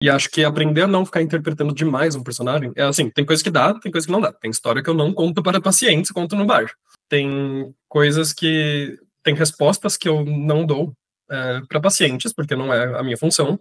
E acho que aprender a não ficar interpretando demais um personagem é assim, tem coisa que dá, tem coisa que não dá. Tem história que eu não conto para pacientes, conto no bar. Tem coisas que. Tem respostas que eu não dou para pacientes, porque não é a minha função.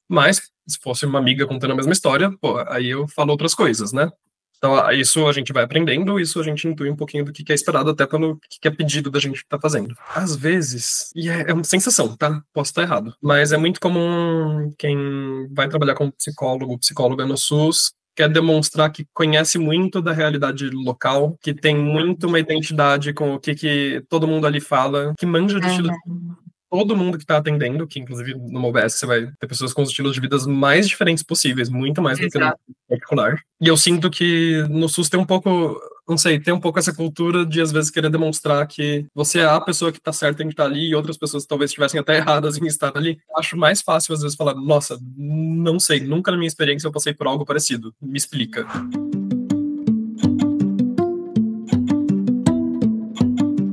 Mas, se fosse uma amiga contando a mesma história, pô, aí eu falo outras coisas, né? Então, isso a gente vai aprendendo, isso a gente intui um pouquinho do que é esperado, até pelo que é pedido da gente estar fazendo. Às vezes, e é uma sensação, tá? Posso estar errado, mas é muito comum quem vai trabalhar como psicólogo, psicóloga no SUS, quer demonstrar que conhece muito da realidade local, que tem muito uma identidade com o que todo mundo ali fala, que manja de estilo Uhum. todo mundo que está atendendo, que inclusive no UBS você vai ter pessoas com os estilos de vidas mais diferentes possíveis, muito mais do que no Exato. particular. E eu sinto que no SUS tem um pouco, não sei, tem um pouco essa cultura de às vezes querer demonstrar que você é a pessoa que está certa em estar ali e outras pessoas talvez estivessem até erradas em estar ali. Acho mais fácil às vezes falar, nossa, não sei, nunca na minha experiência eu passei por algo parecido. Me explica.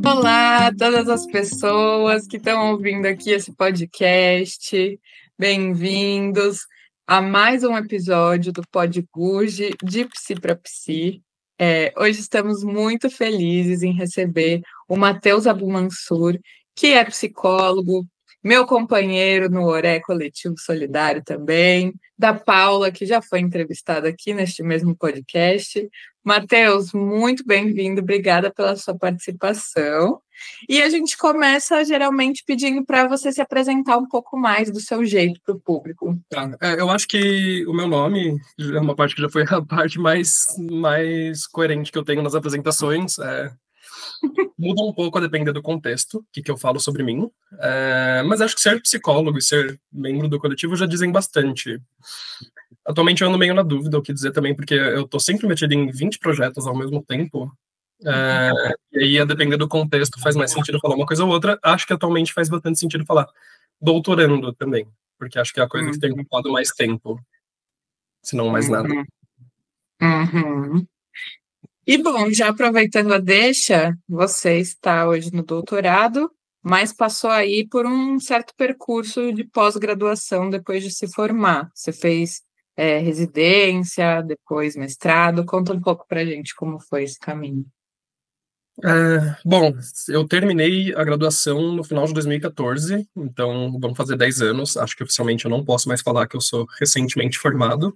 Olá, todas as pessoas que estão ouvindo aqui esse podcast. Bem-vindos a mais um episódio do Podguge de Psi para Psi. Hoje estamos muito felizes em receber o Matheus Abumansur, que é psicólogo, meu companheiro no Oré Coletivo Solidário também, da Paula, que já foi entrevistada aqui neste mesmo podcast. Matheus, muito bem-vindo, obrigada pela sua participação. E a gente começa geralmente pedindo para você se apresentar um pouco mais do seu jeito para o público. Tá. Eu acho que o meu nome é uma parte que já foi a parte mais coerente que eu tenho nas apresentações. Muda um pouco a depender do contexto, o que eu falo sobre mim. Mas acho que ser psicólogo e ser membro do coletivo já dizem bastante. Atualmente eu ando meio na dúvida o que dizer também, porque eu tô sempre metido em 20 projetos ao mesmo tempo. É, e aí, a depender do contexto, faz mais sentido falar uma coisa ou outra. Acho que atualmente faz bastante sentido falar doutorando também, porque acho que é a coisa que tem Uhum, ocupado mais tempo, se não mais nada. uhum, uhum. E bom, já aproveitando a deixa, você está hoje no doutorado, mas passou aí por um certo percurso de pós-graduação depois de se formar. Você fez residência, depois mestrado. Conta um pouco para a gente como foi esse caminho. Bom, eu terminei a graduação no final de 2014, então vão fazer 10 anos. Acho que oficialmente eu não posso mais falar que eu sou recentemente formado.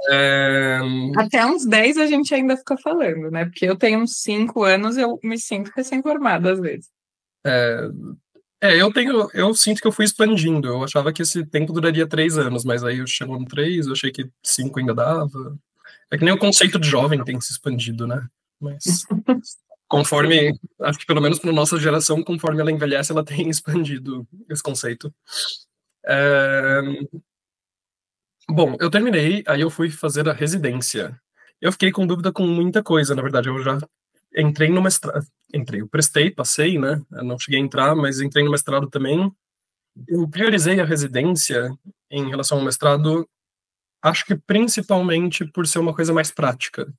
É, Até uns 10 a gente ainda fica falando, né? Porque eu tenho uns 5 anos, eu me sinto recém-formada às vezes. é, eu sinto que eu fui expandindo. Eu achava que esse tempo duraria 3 anos, mas aí eu chegou no 3, eu achei que 5 ainda dava. É que nem o conceito de jovem tem se expandido, né? Mas conforme, acho que pelo menos para nossa geração, conforme ela envelhece, ela tem expandido esse conceito. É, Bom, eu terminei, aí eu fui fazer a residência. Eu fiquei com dúvida com muita coisa, na verdade, eu já entrei no mestrado, eu prestei, passei, né? Eu não cheguei a entrar, mas entrei no mestrado também. Eu priorizei a residência em relação ao mestrado, acho que principalmente por ser uma coisa mais prática.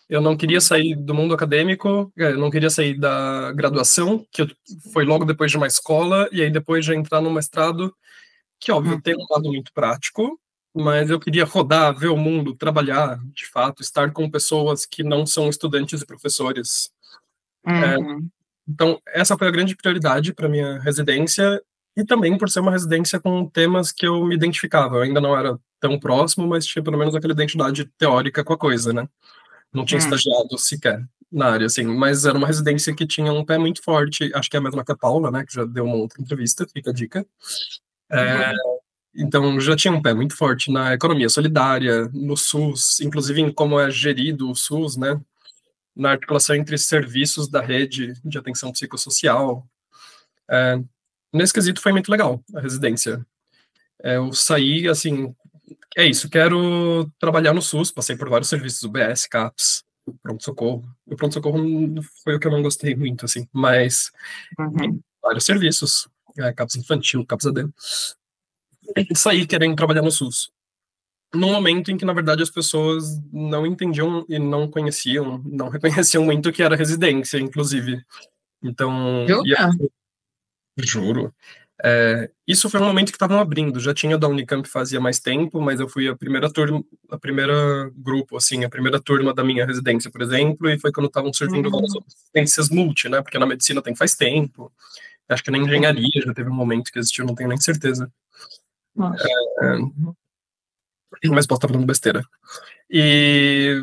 Eu não queria sair do mundo acadêmico, eu não queria sair da graduação, foi logo depois de uma escola, e aí depois de entrar no mestrado, que óbvio tem um lado muito prático, mas eu queria rodar, ver o mundo, trabalhar, de fato, estar com pessoas que não são estudantes e professores. É, Uhum. então, essa foi a grande prioridade para minha residência, e também por ser uma residência com temas que eu me identificava. Eu ainda não era tão próximo, mas tinha pelo menos aquela identidade teórica com a coisa, né? Não tinha Uhum. estagiado sequer na área, assim, mas era uma residência que tinha um pé muito forte, acho que é a mesma que a Paula, né, que já deu uma outra entrevista, fica a dica. É, então, já tinha um pé muito forte na economia solidária, no SUS, inclusive em como é gerido o SUS, né, na articulação entre serviços da rede de atenção psicossocial. É, Nesse quesito foi muito legal a residência. Eu saí, assim, é isso, quero trabalhar no SUS, passei por vários serviços, UBS, CAPS, pronto-socorro. O pronto-socorro foi o que eu não gostei muito, assim, mas Uhum. vários serviços, CAPS infantil, CAPS AD. E saí querendo trabalhar no SUS. Num momento em que, na verdade, as pessoas não entendiam e não conheciam, não reconheciam muito o que era residência, inclusive. Então, Jura? juro. Isso foi um momento que estavam abrindo, já tinha da Unicamp fazia mais tempo, mas eu fui a primeira turma, a primeira grupo, assim, a primeira turma da minha residência, por exemplo, e foi quando estavam surgindo várias outras residências multi, né, porque na medicina tem faz tempo, acho que na engenharia já teve um momento que existiu, não tenho nem certeza. Nossa. Mas posso estar falando besteira.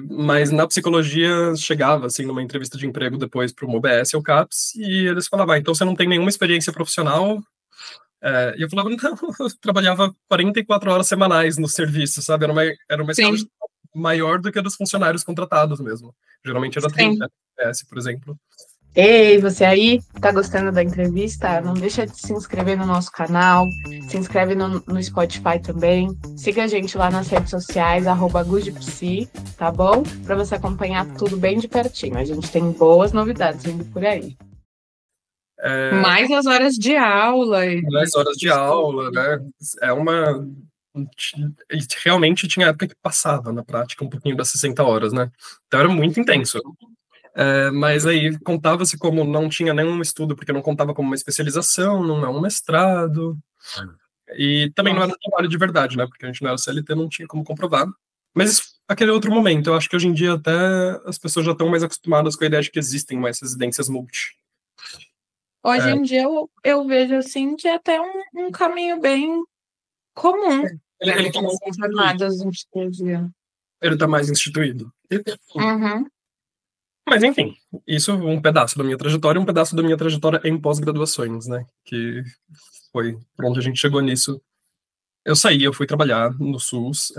Mas na psicologia chegava, assim, numa entrevista de emprego depois para o UBS ou CAPS, e eles falavam, então você não tem nenhuma experiência profissional. E eu falava, não, eu trabalhava 44 horas semanais no serviço, sabe? Era uma escala Sim, maior do que a dos funcionários contratados mesmo. Geralmente era sim. 30 FPS, por exemplo. Ei, você aí, tá gostando da entrevista? Não deixa de se inscrever no nosso canal, se inscreve no Spotify também, siga a gente lá nas redes sociais, @gudpsi, tá bom? Para você acompanhar tudo bem de pertinho. A gente tem boas novidades vindo por aí. Mais as horas de aula. Mais horas de aula, né? É uma... Realmente tinha época que passava na prática um pouquinho das 60 horas, né? Então era muito intenso. Mas aí contava-se como não tinha nenhum estudo, porque não contava como uma especialização, não é um mestrado. E também não era um trabalho de verdade, né? Porque a gente não era CLT, não tinha como comprovar. Mas aquele outro momento, eu acho que hoje em dia até as pessoas já estão mais acostumadas com a ideia de que existem mais residências multi. Hoje em dia eu vejo assim que é até um caminho bem comum. Ele tá mais Essas instituído. jornadas de psicologia. Ele tá mais instituído. Uhum. Mas enfim, isso é um pedaço da minha trajetória, um pedaço da minha trajetória em pós-graduações, né? Que foi por onde a gente chegou nisso. Eu saí, eu fui trabalhar no SUS,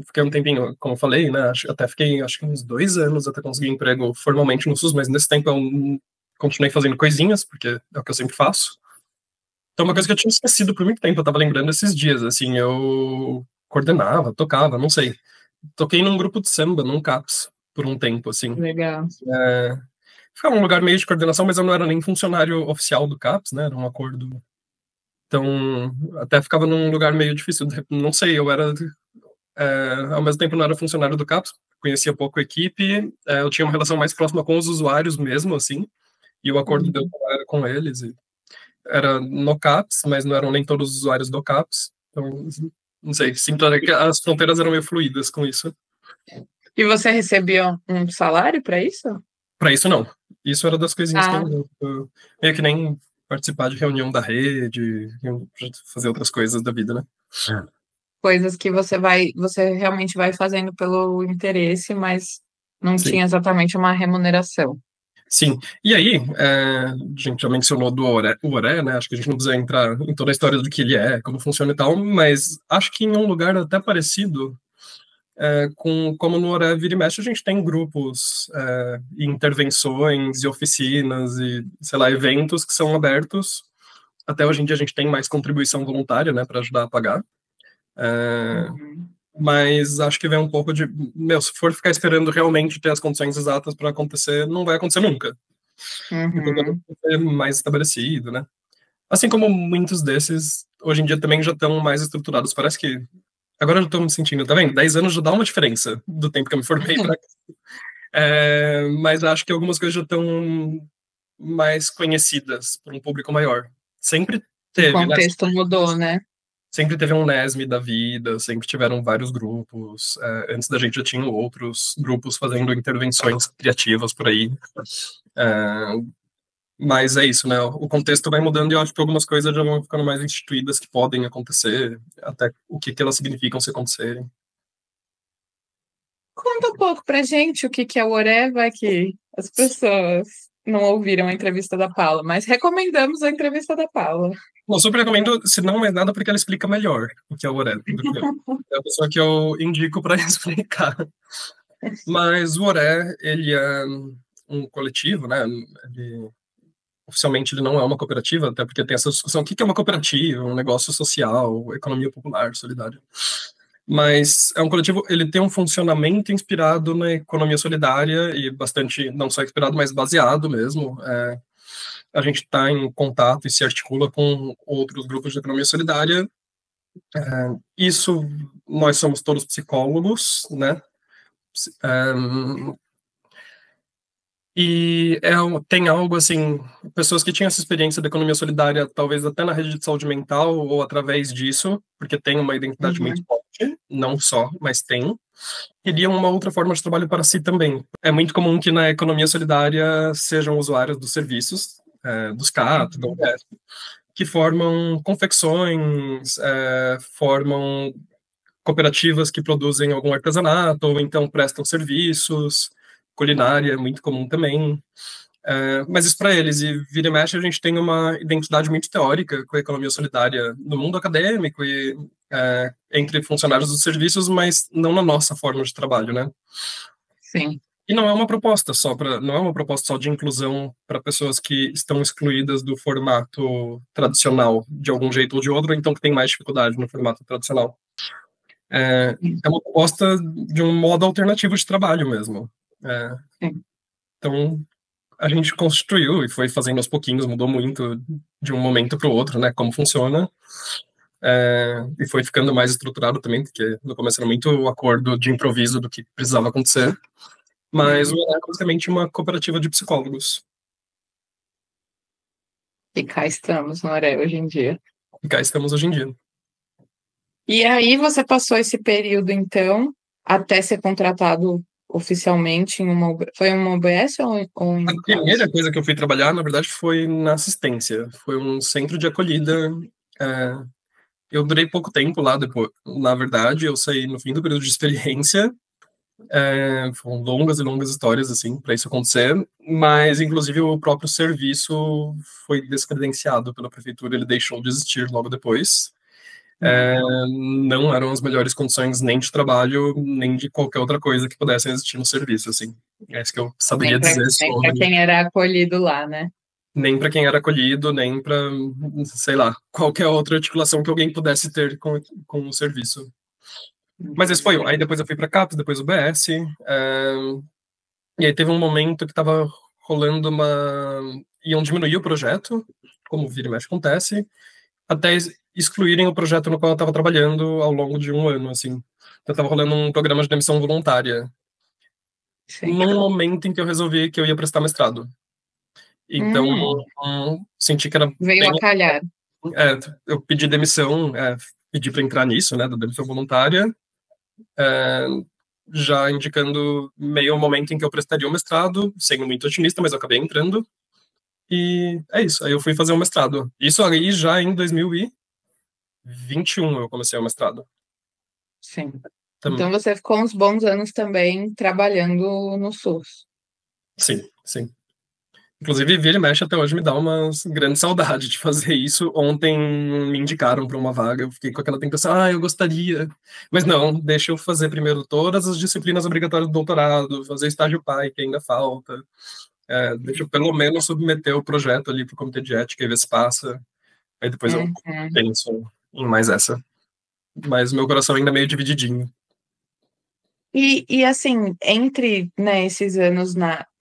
fiquei um tempinho, como eu falei, né? Até fiquei, acho que uns 2 anos até conseguir emprego formalmente no SUS, mas nesse tempo eu continuei fazendo coisinhas, porque é o que eu sempre faço. Então, uma coisa que eu tinha esquecido por muito tempo, eu tava lembrando esses dias, assim, eu coordenava, tocava, não sei. Toquei num grupo de samba, num CAPS, por um tempo, assim. Legal. Ficava um lugar meio de coordenação, mas eu não era nem funcionário oficial do CAPS, né? Era um acordo. Então, até ficava num lugar meio difícil. Não sei, eu era. Ao mesmo tempo, não era funcionário do CAPS, conhecia pouco a equipe, eu tinha uma relação mais próxima com os usuários mesmo, assim, e o acordo deu era com eles. Era no CAPS, mas não eram nem todos os usuários do CAPS. Então, não sei, sinto que as fronteiras eram meio fluídas com isso. E você recebia um salário para isso? Para isso, não. Isso era das coisinhas que Ah, eu meio que nem participar de reunião da rede, fazer outras coisas da vida, né? coisas que você realmente vai fazendo pelo interesse, mas não Sim. tinha exatamente uma remuneração. Sim. E aí, a gente já mencionou do Oré, né? Acho que a gente não precisa entrar em toda a história do que ele é, como funciona e tal, mas acho que em um lugar até parecido, como no Oré Vira e Mexe, a gente tem grupos, e intervenções e oficinas e, sei lá, eventos que são abertos. Até hoje em dia a gente tem mais contribuição voluntária, né, para ajudar a pagar. Uhum. Mas acho que vem um pouco de, meu, se for ficar esperando realmente ter as condições exatas para acontecer, não vai acontecer nunca. Então deve Uhum. ser mais estabelecido, né? Assim como muitos desses, hoje em dia também já estão mais estruturados. Parece que, agora eu já estou me sentindo, tá vendo? 10 anos já dá uma diferença do tempo que eu me formei para mas acho que algumas coisas já estão mais conhecidas por um público maior. Sempre O teve, né? contexto mudou, né? Sempre teve um NESM da vida, sempre tiveram vários grupos. Antes da gente já tinham outros grupos fazendo intervenções criativas por aí. É, mas é isso, né? O contexto vai mudando e eu acho que algumas coisas já vão ficando mais instituídas que podem acontecer, até o que elas significam se acontecerem. Conta um pouco pra gente o que é o Oreva, que as pessoas não ouviram a entrevista da Paula, mas recomendamos a entrevista da Paula. Não, super recomendo, se não mais nada, porque ela explica melhor o que é o Oré do que eu. É a pessoa que eu indico para explicar. Mas o Oré, ele é um coletivo, né? Oficialmente ele não é uma cooperativa, até porque tem essa discussão, o que é uma cooperativa, um negócio social, economia popular, solidária. Mas é um coletivo, ele tem um funcionamento inspirado na economia solidária e bastante, não só inspirado, mas baseado mesmo. A gente está em contato e se articula com outros grupos de economia solidária. Isso, nós somos todos psicólogos, né? E tem algo assim, pessoas que tinham essa experiência da economia solidária, talvez até na rede de saúde mental ou através disso, porque tem uma identidade muito Uhum. forte, não só, mas tem, queriam uma outra forma de trabalho para si também. É muito comum que na economia solidária sejam usuários dos serviços, dos CAT, da Uhum. UBS, que formam confecções, formam cooperativas que produzem algum artesanato, ou então prestam serviços, culinária é muito comum também. Mas isso para eles, e vira e mexe, a gente tem uma identidade muito teórica com a economia solidária no mundo acadêmico e entre funcionários dos serviços, mas não na nossa forma de trabalho, né? Sim. E não é uma proposta só de inclusão para pessoas que estão excluídas do formato tradicional de algum jeito ou de outro, então que tem mais dificuldade no formato tradicional. É uma proposta de um modo alternativo de trabalho mesmo. É, Sim. então, a gente construiu e foi fazendo aos pouquinhos, mudou muito de um momento para o outro, né, como funciona. E foi ficando mais estruturado também, porque no começo era muito o acordo de improviso do que precisava acontecer. Mas Uhum. é basicamente uma cooperativa de psicólogos. E cá estamos, Noré, hoje em dia. E cá estamos hoje em dia. E aí você passou esse período, então, até ser contratado oficialmente em uma... Foi uma UBS ou A em primeira CAPS? coisa que eu fui trabalhar, na verdade, foi na assistência. Foi um centro de acolhida. é, eu durei pouco tempo lá depois. Na verdade, eu saí no fim do período de experiência. Foram longas e longas histórias, assim, para isso acontecer. Mas, inclusive, o próprio serviço foi descredenciado pela prefeitura. Ele deixou de existir logo depois. Hum. Não eram as melhores condições nem de trabalho, nem de qualquer outra coisa que pudesse existir no serviço, assim. É isso que eu saberia dizer Nem para sobre. quem era acolhido lá, né? Nem para quem era acolhido, nem para, sei lá, qualquer outra articulação que alguém pudesse ter com o serviço. Mas esse foi um. Aí depois eu fui para CAPES, depois o BS. E aí teve um momento que estava rolando uma. Iam diminuir o projeto, como vira e mexe acontece, até excluírem o projeto no qual eu estava trabalhando ao longo de um ano, assim. Então estava rolando um programa de demissão voluntária, Sim. num momento em que eu resolvi que eu ia prestar mestrado. Então, Hum, senti que era veio bem. a calhar. Eu pedi demissão, pedi para entrar nisso, né, da demissão voluntária, é, já indicando meio o momento em que eu prestaria o mestrado, sendo muito otimista, mas eu acabei entrando. E é isso, aí eu fui fazer o mestrado. Isso aí já em 2021 eu comecei o mestrado. Sim. Tam- Então você ficou uns bons anos também trabalhando no SUS. sim, sim. Inclusive, vira e mexe até hoje me dá uma grande saudade de fazer isso. Ontem me indicaram para uma vaga, eu fiquei com aquela tentação, eu gostaria. Mas não, deixa eu fazer primeiro todas as disciplinas obrigatórias do doutorado, fazer estágio pai, que ainda falta. Deixa eu pelo menos submeter o projeto ali para o comitê de ética e ver se passa. Aí depois eu Uhum. penso em mais essa. Mas meu coração ainda é meio divididinho. E assim, entre, né, esses anos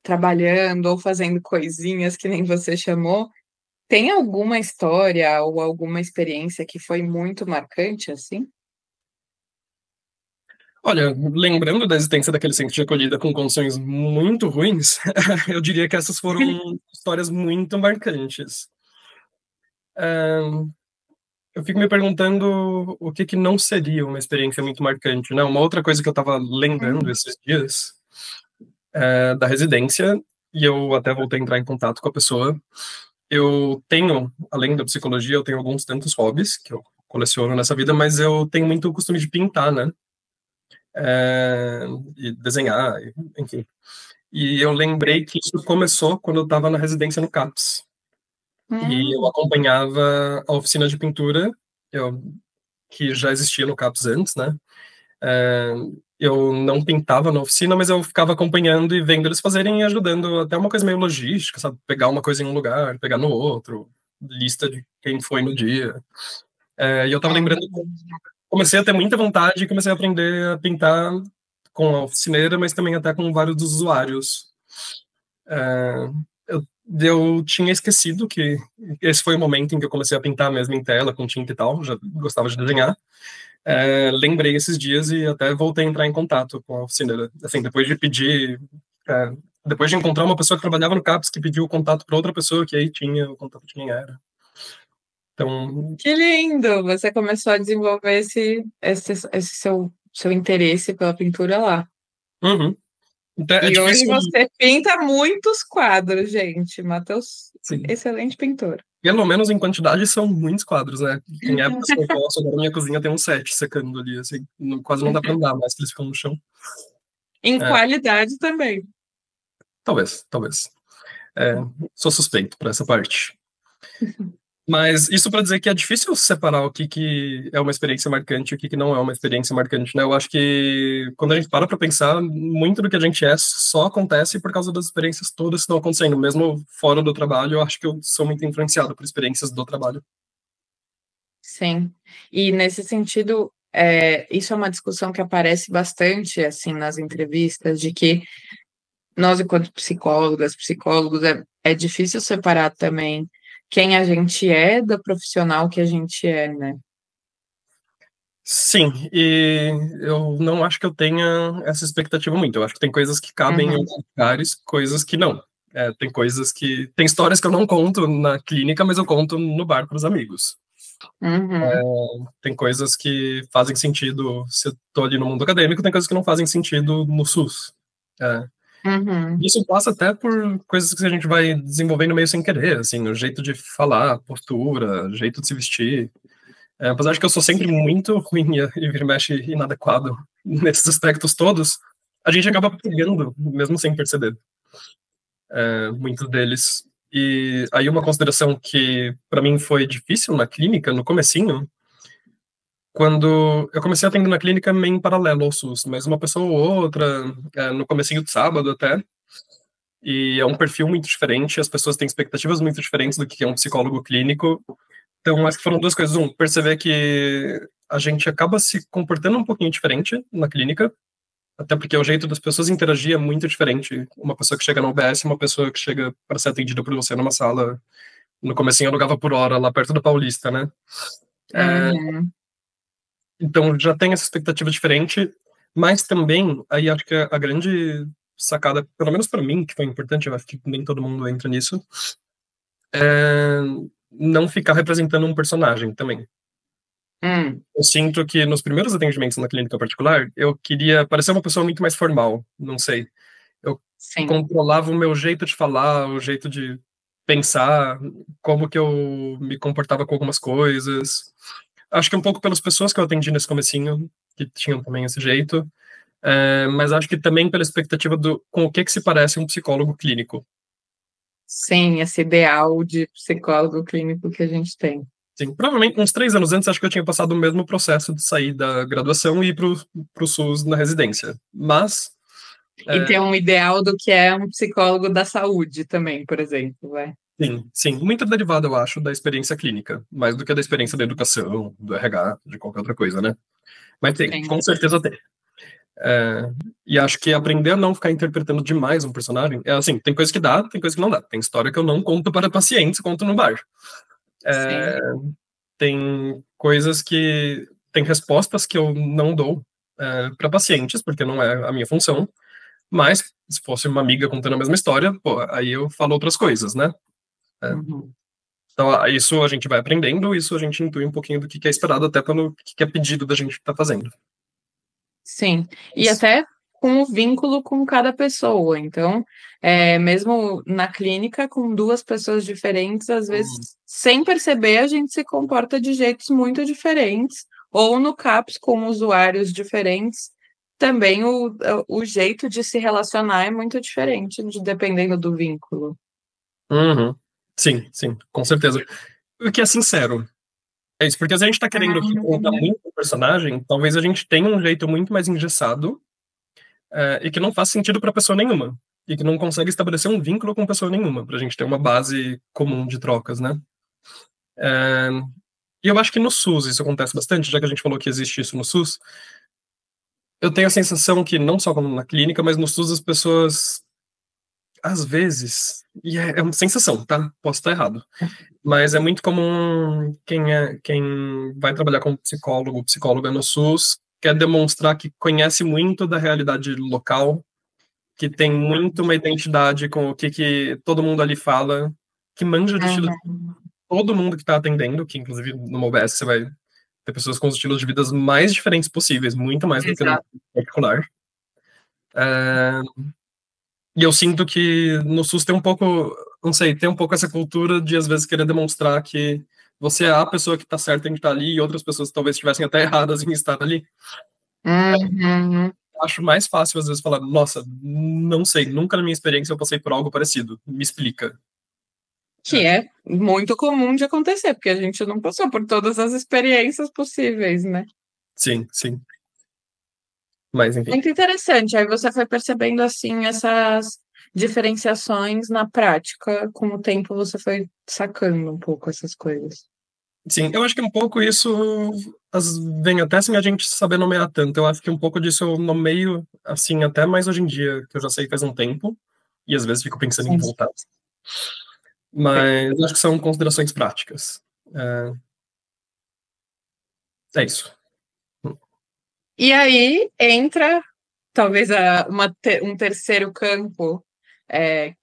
trabalhando ou fazendo coisinhas que nem você chamou, tem alguma história ou alguma experiência que foi muito marcante, assim? Olha, lembrando da existência daquele centro de acolhida com condições muito ruins, eu diria que essas foram histórias muito marcantes. Eu fico me perguntando o que que não seria uma experiência muito marcante, né? Uma outra coisa que eu estava lembrando Hum. esses dias da residência, e eu até voltei a entrar em contato com a pessoa. Eu tenho, além da psicologia, eu tenho alguns tantos hobbies que eu coleciono nessa vida, mas eu tenho muito o costume de pintar, né? É, e desenhar, enfim. E eu lembrei que isso começou quando eu estava na residência no CAPS. E eu Hum. acompanhava a oficina de pintura, eu, que já existia no CAPS antes, né? É, eu não pintava na oficina, mas eu ficava acompanhando e vendo eles fazerem e ajudando, até uma coisa meio logística, sabe? Pegar uma coisa em um lugar, pegar no outro, lista de quem foi no dia. E eu tava Ah, lembrando, comecei a ter muita vontade e comecei a aprender a pintar com a oficineira, mas também até com vários dos usuários. É, eu tinha esquecido que esse foi o momento em que eu comecei a pintar mesmo em tela, com tinta e tal, já gostava de desenhar. Lembrei esses dias e até voltei a entrar em contato com a oficineira. Assim, depois de pedir, depois de encontrar uma pessoa que trabalhava no CAPS, que pediu o contato para outra pessoa, que aí tinha o contato de quem era. Então, Que lindo! Você começou a desenvolver esse seu interesse pela pintura lá. uhum. Então é E hoje difícil, você pinta muitos quadros, gente. Matheus, sim. excelente pintor. Pelo menos em quantidade são muitos quadros, né? Em épocas que eu posso, agora minha cozinha tem uns 7 secando ali, assim. Quase não dá pra andar mais, que eles ficam no chão. Em É, qualidade também. talvez. É, sou suspeito para essa parte. Mas isso para dizer que é difícil separar o que é uma experiência marcante e o que não é uma experiência marcante, né? Eu acho que quando a gente para pensar, muito do que a gente é só acontece por causa das experiências todas que estão acontecendo. Mesmo fora do trabalho, eu acho que eu sou muito influenciado por experiências do trabalho. Sim. E nesse sentido, isso é uma discussão que aparece bastante assim nas entrevistas, de que nós, enquanto psicólogas, psicólogos, é difícil separar também quem a gente é do profissional que a gente é, né? Sim, e eu não acho que eu tenha essa expectativa muito. Eu acho que tem coisas que cabem em Uhum, outros lugares, coisas que não. Tem coisas que. Tem histórias que eu não conto na clínica, mas eu conto no bar para os amigos. uhum, Tem coisas que fazem sentido se eu tô ali no mundo acadêmico, tem coisas que não fazem sentido no SUS. É. uhum. Isso passa até por coisas que a gente vai desenvolvendo meio sem querer, assim, o jeito de falar, postura, jeito de se vestir. Apesar de que eu sou sempre muito ruim e vira e mexe inadequado nesses aspectos todos, a gente acaba pegando, mesmo sem perceber, muitos deles. E aí uma consideração que para mim foi difícil na clínica, no comecinho, quando eu comecei atendendo na clínica meio em paralelo ao SUS, mas uma pessoa ou outra, no comecinho de sábado até, e é um perfil muito diferente, as pessoas têm expectativas muito diferentes do que é um psicólogo clínico. Então, acho que foram duas coisas. Um, perceber que a gente acaba se comportando um pouquinho diferente na clínica, até porque o jeito das pessoas interagir é muito diferente. Uma pessoa que chega no UBS e uma pessoa que chega para ser atendida por você numa sala. No comecinho eu alugava por hora, lá perto da Paulista, né? Uhum. Então, já tem essa expectativa diferente, mas também, aí acho que a grande sacada, pelo menos para mim, que foi importante, eu acho que nem todo mundo entra nisso, é não ficar representando um personagem também. Hum, Eu sinto que nos primeiros atendimentos na clínica particular, eu queria parecer uma pessoa muito mais formal, não sei. Eu sim. controlava o meu jeito de falar, o jeito de pensar, como que eu me comportava com algumas coisas. Acho que um pouco pelas pessoas que eu atendi nesse comecinho, que tinham também esse jeito, mas acho que também pela expectativa do com o que se parece um psicólogo clínico. Sim, esse ideal de psicólogo clínico que a gente tem. Sim, provavelmente uns 3 anos antes, acho que eu tinha passado o mesmo processo de sair da graduação e ir pro SUS na residência. Mas, E é, ter um ideal do que é um psicólogo da saúde também, por exemplo, vai. sim, muito derivado, eu acho, da experiência clínica, mais do que da experiência da educação, do RH, de qualquer outra coisa, né? Mas tem, Sim. com certeza tem. É, e acho que aprender a não ficar interpretando demais um personagem, é assim, tem coisa que dá, tem coisa que não dá. Tem história que eu não conto para pacientes, conto no bar. Sim. É, tem coisas que. Tem respostas que eu não dou para pacientes, porque não é a minha função. Mas, se fosse uma amiga contando a mesma história, pô, aí eu falo outras coisas, né? É, Uhum. então, isso a gente vai aprendendo, isso a gente intui um pouquinho do que é esperado, até pelo que é pedido da gente estar fazendo. Sim. E Mas, até com o vínculo com cada pessoa. Então, mesmo na clínica, com duas pessoas diferentes, às hum, vezes, sem perceber, a gente se comporta de jeitos muito diferentes. Ou no CAPS, com usuários diferentes, também o jeito de se relacionar é muito diferente, dependendo do vínculo. uhum. Sim, com certeza. O que é sincero. É isso, porque se a gente tá querendo contar muito o personagem, talvez a gente tenha um jeito muito mais engessado, e que não faz sentido pra pessoa nenhuma. E que não consegue estabelecer um vínculo com pessoa nenhuma, pra gente ter uma base comum de trocas, né? É, e eu acho que no SUS isso acontece bastante, já que a gente falou que existe isso no SUS. Eu tenho a sensação que, não só como na clínica, mas no SUS as pessoas, às vezes, e é uma sensação, tá? Posso estar errado. Mas é muito comum quem vai trabalhar como psicólogo, psicóloga no SUS, quer demonstrar que conhece muito da realidade local que tem muito uma identidade com o que todo mundo ali fala, que manja de estilo. Todo mundo que está atendendo, que inclusive no UBS você vai ter pessoas com os estilos de vidas mais diferentes possíveis, muito mais do que no particular. E eu sinto que no SUS tem um pouco, não sei, tem um pouco essa cultura de às vezes querer demonstrar que você é a pessoa que está certa em estar ali e outras pessoas talvez estivessem até erradas em estar ali. Acho mais fácil às vezes falar, nossa, não sei, nunca na minha experiência eu passei por algo parecido, me explica. Que é muito comum de acontecer, porque a gente não passou por todas as experiências possíveis, né? Sim, sim. Mas, enfim. Muito interessante. Aí você foi percebendo, assim, essas diferenciações na prática, com o tempo você foi sacando um pouco essas coisas. Sim, eu acho que um pouco isso vem até sem a gente saber nomear tanto. Eu acho que um pouco disso eu nomeio, assim, até mais hoje em dia, que eu já sei faz um tempo, e às vezes fico pensando em voltar. Mas acho que são considerações práticas. É isso. E aí entra, talvez, um terceiro campo,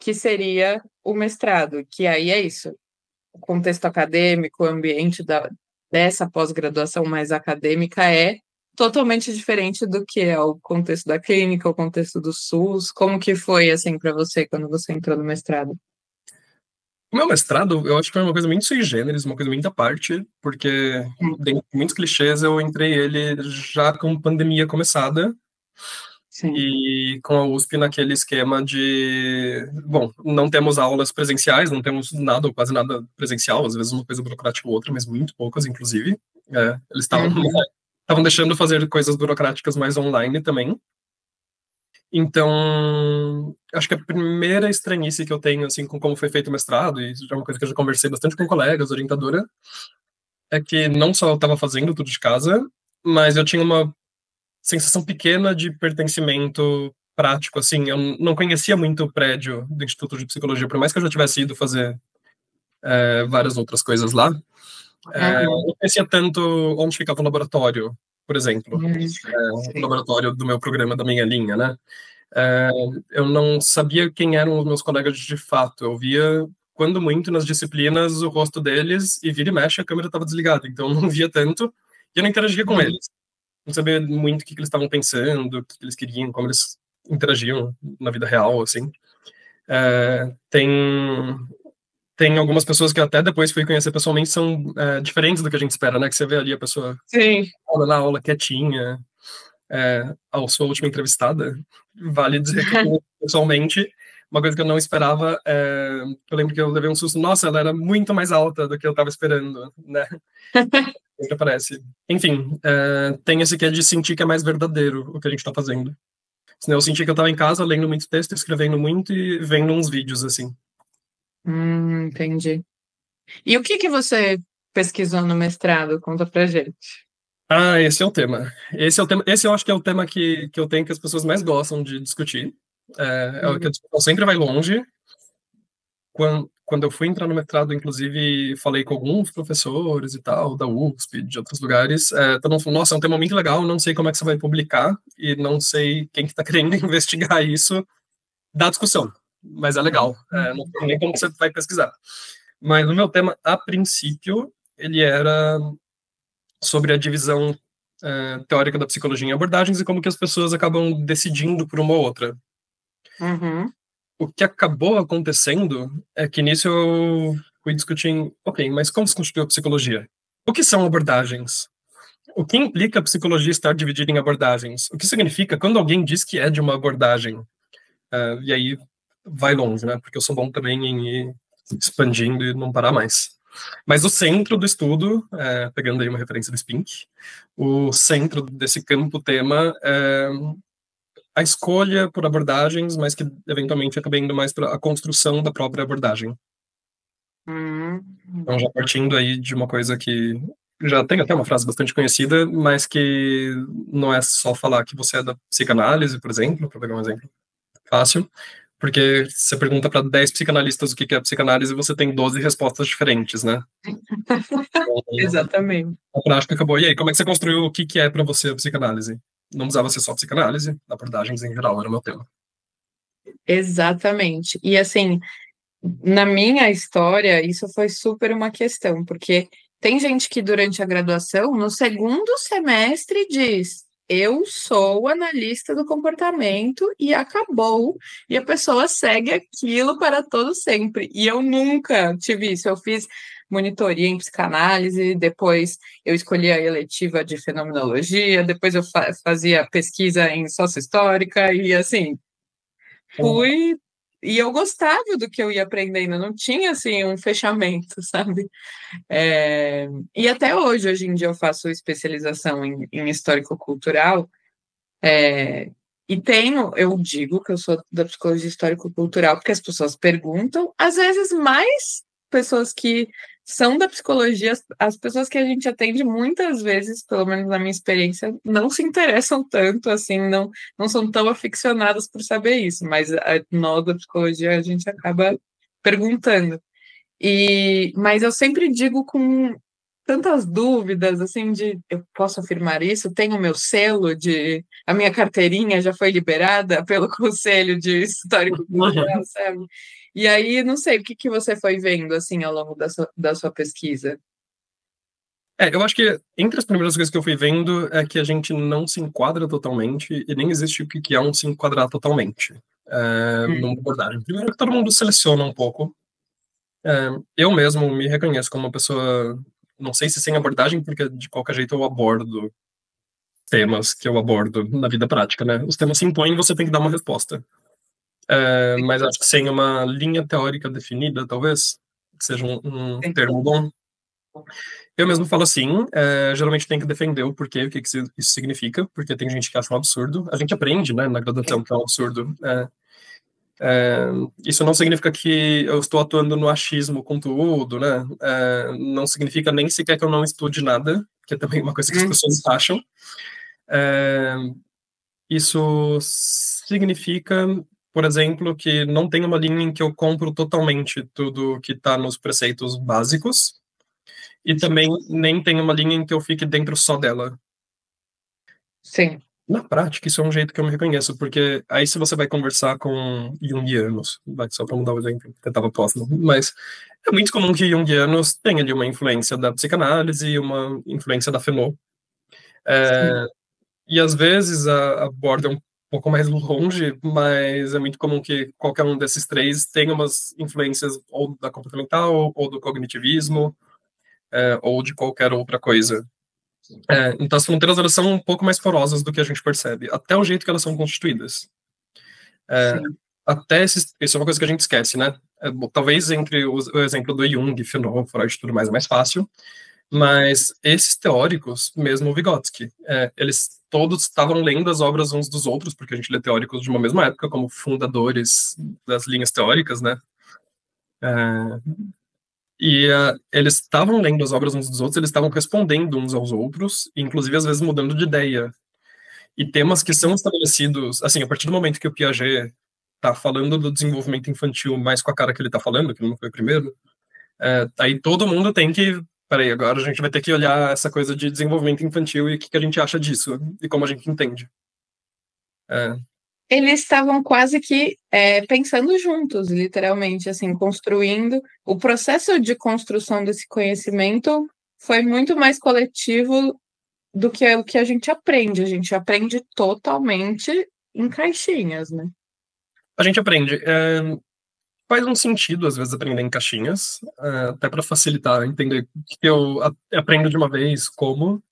que seria o mestrado, que aí é isso. O contexto acadêmico, o ambiente dessa pós-graduação mais acadêmica é totalmente diferente do que é o contexto da clínica, o contexto do SUS. Como que foi, assim, para você quando você entrou no mestrado? O meu mestrado, eu acho que foi uma coisa muito sui generis, uma coisa muito à parte, porque, dentre muitos clichês, eu entrei ele já com pandemia começada, Sim. e com a USP naquele esquema de, bom, não temos aulas presenciais, não temos nada ou quase nada presencial, às vezes uma coisa burocrática ou outra, mas muito poucas, inclusive. Eles estavam deixando fazer coisas burocráticas mais online também. Então, acho que a primeira estranhice que eu tenho, assim, com como foi feito o mestrado, e isso já é uma coisa que eu já conversei bastante com colegas, orientadora, é que não só eu estava fazendo tudo de casa, mas eu tinha uma sensação pequena de pertencimento prático, assim, eu não conhecia muito o prédio do Instituto de Psicologia, por mais que eu já tivesse ido fazer várias outras coisas lá, eu não conhecia tanto onde ficava o laboratório, por exemplo, o laboratório do meu programa, da minha linha, né? Eu não sabia quem eram os meus colegas de fato. Eu via, quando muito, nas disciplinas, o rosto deles e vira e mexe, a câmera estava desligada. Então eu não via tanto e eu não interagia com eles. Não sabia muito o que eles estavam pensando, o que eles queriam, como eles interagiam na vida real, assim. Tem, tem algumas pessoas que até depois fui conhecer pessoalmente são diferentes do que a gente espera, né? Que você vê ali a pessoa na aula quietinha, a sua última entrevistada, vale dizer que pessoalmente, uma coisa que eu não esperava, eu lembro que eu levei um susto, nossa, ela era muito mais alta do que eu estava esperando, né? Sempre aparece. Enfim, tem esse que é de sentir que é mais verdadeiro o que a gente está fazendo. Senão eu senti que eu estava em casa lendo muito texto, escrevendo muito e vendo uns vídeos, assim. Entendi. E o que você pesquisou no mestrado? Conta pra gente. Esse é o tema. Esse é o tema. Esse eu acho que é o tema que eu tenho que as pessoas mais gostam de discutir. É o que a discussão sempre vai longe. Quando eu fui entrar no mestrado, inclusive, falei com alguns professores e tal, da USP, de outros lugares, todo mundo falou, nossa, é um tema muito legal, não sei como é que você vai publicar e não sei quem que tá querendo investigar isso da discussão, mas é legal, não sei nem como você vai pesquisar. Mas o meu tema, a princípio, ele era sobre a divisão teórica da psicologia em abordagens e como que as pessoas acabam decidindo por uma ou outra. O que acabou acontecendo é que nisso eu fui discutir, ok, mas como se constituiu a psicologia? O que são abordagens? O que implica a psicologia estar dividida em abordagens? O que significa quando alguém diz que é de uma abordagem? E aí vai longe, né? Porque eu sou bom também em ir expandindo e não parar mais. Mas o centro do estudo, pegando aí uma referência do Spink, o centro desse campo-tema é a escolha por abordagens, mas que eventualmente acaba indo mais para a construção da própria abordagem. Então, já partindo aí de uma coisa que já tem até uma frase bastante conhecida, mas que não é só falar que você é da psicanálise, por exemplo, para pegar um exemplo fácil, porque você pergunta para 10 psicanalistas o que é psicanálise e você tem 12 respostas diferentes, né? Exatamente. A prática acabou. E aí, como é que você construiu o que é para você a psicanálise? Não precisava ser só psicanálise, abordagens em geral era o meu tema. Exatamente. E assim, na minha história, isso foi super uma questão, porque tem gente que durante a graduação, no segundo semestre, diz: Eu sou analista do comportamento e acabou. E a pessoa segue aquilo para todo sempre. E eu nunca tive isso. Eu fiz monitoria em psicanálise, depois eu escolhi a eletiva de fenomenologia, depois eu fazia pesquisa em sócio histórica, e assim, fui e eu gostava do que eu ia aprendendo, não tinha assim um fechamento, sabe? E até hoje em dia eu faço especialização em histórico-cultural, e eu digo que eu sou da psicologia histórico-cultural, porque as pessoas perguntam, às vezes mais pessoas que são da psicologia, as pessoas que a gente atende muitas vezes, pelo menos na minha experiência, não se interessam tanto, assim, não são tão aficionadas por saber isso, mas nós da psicologia a gente acaba perguntando. Mas eu sempre digo com tantas dúvidas, assim, de eu posso afirmar isso? Tenho meu selo de a minha carteirinha já foi liberada pelo Conselho de Histórico Cultural, sabe? E aí, não sei, o que você foi vendo, assim, ao longo da sua pesquisa? Eu acho que entre as primeiras coisas que eu fui vendo é que a gente não se enquadra totalmente e nem existe o que é um se enquadrar totalmente numa abordagem. Primeiro que todo mundo seleciona um pouco. Eu mesmo me reconheço como uma pessoa, não sei se sem abordagem, porque de qualquer jeito eu abordo temas que eu abordo na vida prática, né? Os temas se impõem e você tem que dar uma resposta. Mas acho que sem uma linha teórica definida, talvez, que seja um termo bom. Eu mesmo falo assim, geralmente tem que defender o porquê, o que isso significa, porque tem gente que acha um absurdo. A gente aprende, né, na graduação que é um absurdo. Isso não significa que eu estou atuando no achismo com tudo, né? Não significa nem sequer que eu não estude nada, que é também uma coisa que as pessoas acham. Isso significa, por exemplo, que não tem uma linha em que eu compro totalmente tudo que está nos preceitos básicos, e também nem tem uma linha em que eu fique dentro só dela. Sim. Na prática, isso é um jeito que eu me reconheço, porque aí se você vai conversar com junguianos, só para mudar o exemplo, que estava próximo, mas é muito comum que junguianos tenham ali uma influência da psicanálise e uma influência da Fenô. Sim. E às vezes aborda um pouco mais longe, mas é muito comum que qualquer um desses três tenha umas influências ou da comportamental, ou do cognitivismo, ou de qualquer outra coisa. Então as fronteiras elas são um pouco mais porosas do que a gente percebe, até o jeito que elas são constituídas. Sim. Até isso é uma coisa que a gente esquece, né? Talvez entre o exemplo do Jung, Fanon, Freud e tudo mais é mais fácil, mas esses teóricos, mesmo o Vygotsky, eles todos estavam lendo as obras uns dos outros, porque a gente lê teóricos de uma mesma época como fundadores das linhas teóricas, né? É, eles estavam lendo as obras uns dos outros, eles estavam respondendo uns aos outros, inclusive às vezes mudando de ideia. E temas que são estabelecidos, assim, a partir do momento que o Piaget tá falando do desenvolvimento infantil mais com a cara que ele tá falando, que ele não foi o primeiro, aí todo mundo tem que. Peraí, agora a gente vai ter que olhar essa coisa de desenvolvimento infantil e o que, que a gente acha disso e como a gente entende. É, Eles estavam quase que pensando juntos, literalmente, assim, construindo. O processo de construção desse conhecimento foi muito mais coletivo do que o que a gente aprende. A gente aprende totalmente em caixinhas, né? a gente aprende. Faz um sentido, às vezes, aprender em caixinhas, até para facilitar, entender que eu aprendo de uma vez como.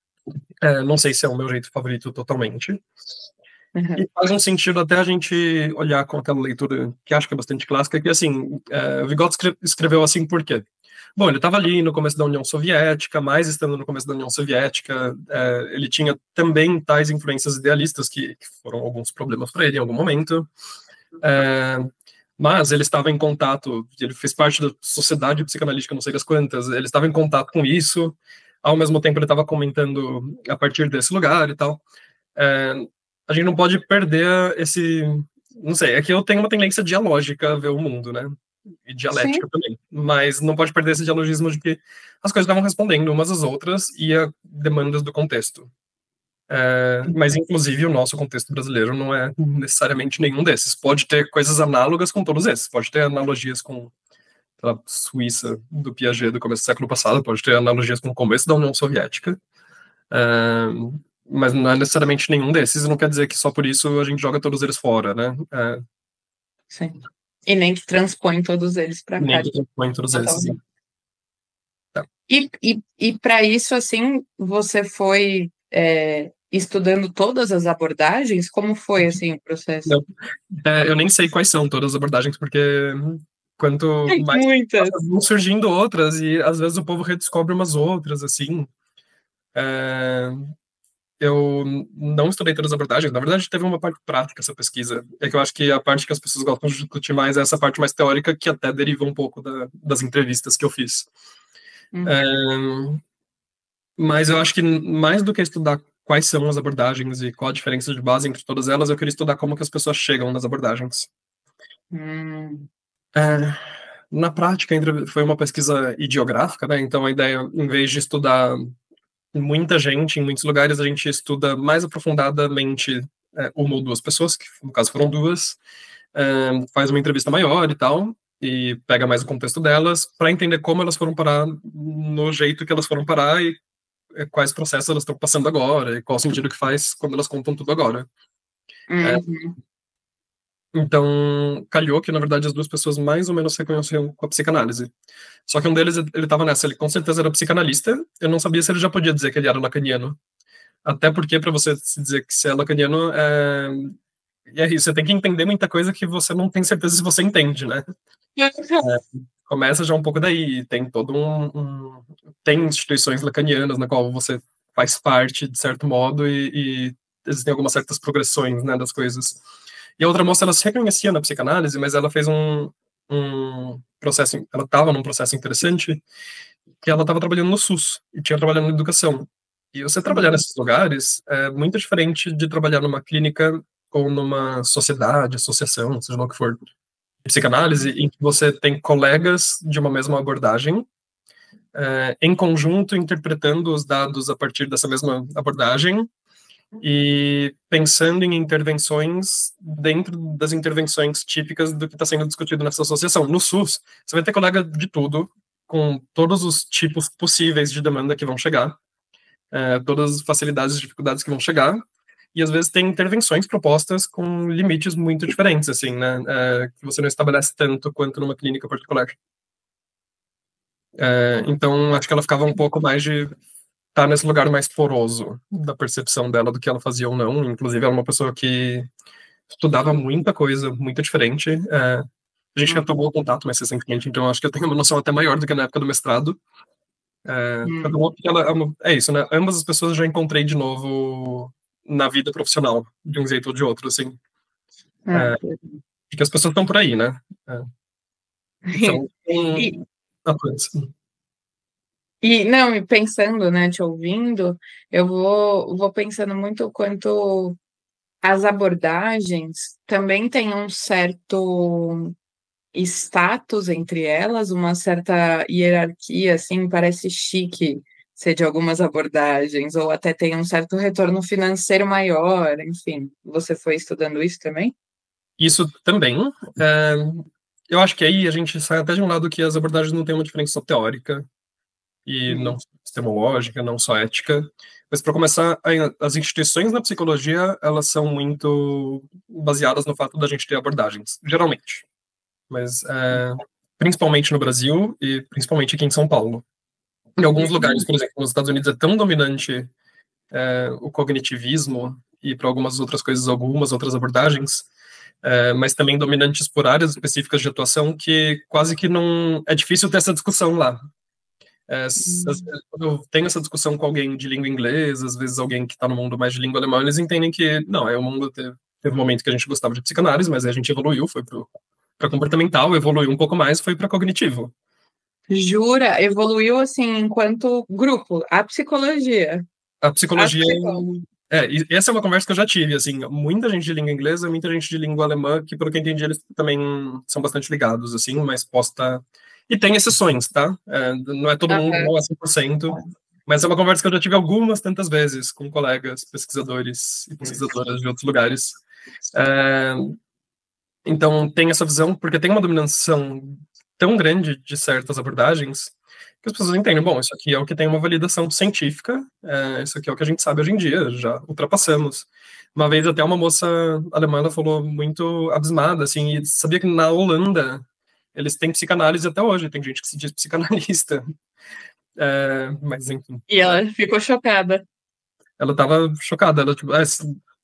Não sei se é o meu jeito favorito totalmente. Uhum. E faz um sentido até a gente olhar com aquela leitura que acho que é bastante clássica, que assim, Vygotsky escreveu assim por quê? Bom, ele estava ali no começo da União Soviética, mais estando no começo da União Soviética, ele tinha também tais influências idealistas que foram alguns problemas para ele em algum momento, é, mas ele estava em contato, ele fez parte da sociedade psicanalítica, não sei das quantas, ele estava em contato com isso, ao mesmo tempo ele estava comentando a partir desse lugar e tal. É, a gente não pode perder esse. Não sei, é que eu tenho uma tendência dialógica a ver o mundo, né? E Sim. dialética também. Mas não pode perder esse dialogismo de que as coisas estavam respondendo umas às outras e a demandas do contexto. Mas, inclusive, o nosso contexto brasileiro não é necessariamente nenhum desses. Pode ter coisas análogas com todos esses. Pode ter analogias com a Suíça do Piaget do começo do século passado, pode ter analogias com o começo da União Soviética, mas não é necessariamente nenhum desses, e não quer dizer que só por isso a gente joga todos eles fora, né? Sim. E nem que transpõe todos eles para cá. Nem que transpõe todos esses. Tá. E para isso, assim, você foi estudando todas as abordagens? Como foi, assim, o processo? Não. Eu nem sei quais são todas as abordagens, porque quanto mais vão surgindo outras, e às vezes o povo redescobre umas outras, assim. Eu não estudei todas as abordagens. Na verdade, teve uma parte prática essa pesquisa. É que eu acho que a parte que as pessoas gostam de discutir mais é essa parte mais teórica, que até deriva um pouco das entrevistas que eu fiz. Mas eu acho que mais do que estudar quais são as abordagens e qual a diferença de base entre todas elas, eu queria estudar como que as pessoas chegam nas abordagens. Na prática, foi uma pesquisa ideográfica, né? Então a ideia, em vez de estudar muita gente em muitos lugares, a gente estuda mais aprofundadamente uma ou duas pessoas, que no caso foram duas, faz uma entrevista maior e tal, e pega mais o contexto delas, para entender como elas foram parar no jeito que elas foram parar e quais processos elas estão passando agora, e qual o sentido que faz quando elas contam tudo agora. Então, calhou que, na verdade, as duas pessoas mais ou menos se reconheciam com a psicanálise. Só que um deles, ele tava nessa, ele com certeza era psicanalista, eu não sabia se ele já podia dizer que ele era lacaniano. Até porque, para você se dizer que você é lacaniano, e é isso, você tem que entender muita coisa que você não tem certeza se você entende, né? Começa já um pouco daí, tem todo tem instituições lacanianas na qual você faz parte, de certo modo, e existem algumas certas progressões, né, das coisas. E a outra moça, ela se reconhecia na psicanálise, mas ela fez um processo, ela estava num processo interessante, que ela estava trabalhando no SUS, e tinha trabalhado na educação. E você trabalhar nesses lugares é muito diferente de trabalhar numa clínica ou numa sociedade, associação, seja lá o que for, de psicanálise, em que você tem colegas de uma mesma abordagem, em conjunto, interpretando os dados a partir dessa mesma abordagem, e pensando em intervenções dentro das intervenções típicas do que está sendo discutido nessa associação. No SUS, você vai ter colega de tudo, com todos os tipos possíveis de demanda que vão chegar, todas as facilidades e dificuldades que vão chegar, e às vezes tem intervenções propostas com limites muito diferentes, assim, né, que você não estabelece tanto quanto numa clínica particular. Então, acho que ela ficava um pouco mais de tá nesse lugar mais poroso da percepção dela do que ela fazia ou não. Inclusive, ela é uma pessoa que estudava muita coisa, muito diferente. A gente retomou o contato mais recentemente, então acho que eu tenho uma noção até maior do que na época do mestrado. É isso, né? Ambas as pessoas eu já encontrei de novo na vida profissional, de um jeito ou de outro, assim. Porque as pessoas estão por aí, né? São atores. E pensando, né, te ouvindo, eu vou pensando muito o quanto as abordagens também têm um certo status entre elas, uma certa hierarquia, assim, parece chique ser de algumas abordagens, ou até tem um certo retorno financeiro maior, enfim. Você foi estudando isso também? Isso também. Eu acho que aí a gente sai até de um lado que as abordagens não têm uma diferença só teórica, e não só epistemológica, não só ética. Mas, para começar, as instituições na psicologia, elas são muito baseadas no fato da gente ter abordagens, geralmente. Mas, principalmente no Brasil e principalmente aqui em São Paulo. Em alguns lugares, por exemplo, nos Estados Unidos é tão dominante o cognitivismo e, para algumas outras coisas, algumas outras abordagens, mas também dominantes por áreas específicas de atuação que quase que não... É difícil ter essa discussão lá. Quando eu tenho essa discussão com alguém de língua inglesa, às vezes alguém que está no mundo mais de língua alemã, eles entendem que, não, o mundo teve um momento que a gente gostava de psicanálise, mas a gente evoluiu, foi para comportamental, evoluiu um pouco mais, foi para cognitivo. Jura? Evoluiu, assim, enquanto grupo, a psicologia. A psicologia... e essa é uma conversa que eu já tive, assim, muita gente de língua inglesa, muita gente de língua alemã, que pelo que eu entendi, eles também são bastante ligados, assim, mas posta... E tem exceções, tá? Não é todo mundo, não é 100%, Mas é uma conversa que eu já tive algumas tantas vezes com colegas, pesquisadores e pesquisadoras de outros lugares. É, então, tem essa visão, porque tem uma dominação tão grande de certas abordagens que as pessoas entendem, bom, isso aqui é o que tem uma validação científica, isso aqui é o que a gente sabe hoje em dia, já ultrapassamos. Uma vez até uma moça alemã ela falou muito abismada, assim, e sabia que na Holanda eles têm psicanálise até hoje, tem gente que se diz psicanalista. Mas enfim. E ela ficou chocada. Ela estava chocada, ela tipo,